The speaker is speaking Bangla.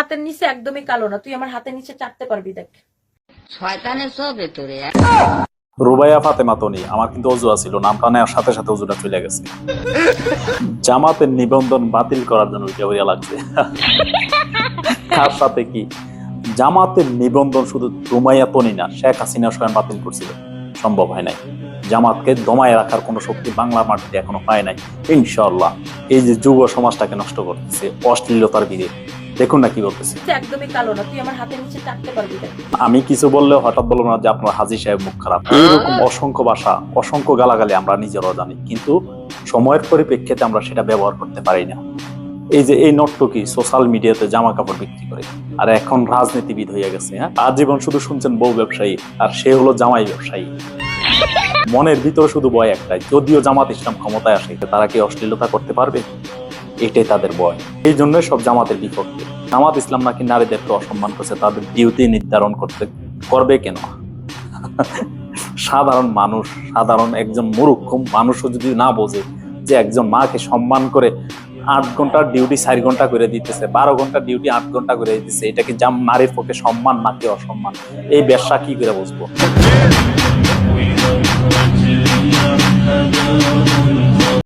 হাতের নিচে একদমই কালো না, তুই আমার হাতের নিচে চাটতে পারবি, দেখ। শয়তানের সব ভেতরে। রুবাইয়া ফাতেমা তনি, আমার কিন্তু অজু ছিল, নামটা নেওয়ার সাথে সাথে অজুটা চলে গেছে। জামাতের নিবন্ধন বাতিল করার জন্য উইয়া লাগছে। তার সাথে কি জামাতের নিবন্ধন শুধু রুমাইয়া তনি না, শেখ হাসিনা স্বয়ং বাতিল করছিল, সম্ভব হয় নাই। জামাতকে দমায় রাখার কোনো শক্তি বাংলা মাটিতে এখনো পায় নাই। ইনশাআল্লাহ এই যে যুব সমাজটাকে নষ্ট করতেছে অশ্লীলতার ভিড়ে, দেখুন না কি বলতেছে। একদমই কালো না, তুই আমার হাতের নিচে চাটতে পারবি, দেখ। আমি কিছু বললে হঠাৎ বলবো না যে আপনার হাজী সাহেব মুখ খারাপ। এইরকম অসংখ্য ভাষা, অসংখ্য গালাগালি আমরা নিজেরাও জানি, কিন্তু সময়ের পরিপ্রেক্ষিতে আমরা সেটা ব্যবহার করতে পারি না। এই যে এই নর্তকী সোশ্যাল মিডিয়াতে জামা কাপড় বিক্রি করে, আর এখন রাজনীতিবিদ হয়ে গেছে। হ্যাঁ, আজীবন শুধু শুনছেন বউ ব্যবসায়ী, আর সে হলো জামাই ব্যবসায়ী। মনের ভিতরে শুধু ভয় একটাই, যদিও জামাত ইসলাম ক্ষমতায় আসে, তারা কি অশ্লীলতা করতে পারবে? এটাই তাদের ভয়। এই জন্যই সব জামাতের বিপক্ষে। জামাত ইসলাম নাকি নারীদেরকে অসম্মান করছে, তাদের ডিউটি নির্ধারণ করবে কেন? সাধারণ মানুষ, সাধারণ একজন মূর্খ মানুষও যদি না বোঝে যে একজন মাকে সম্মান করে 8 ঘন্টার ডিউটি 4 ঘন্টা করে দিতেছে, 12 ঘন্টার ডিউটি 8 ঘন্টা করে দিতেছে, এটা কি নারীর পক্ষে সম্মান নাকি অসম্মান? এই ব্যবসা কি করে বুঝবো?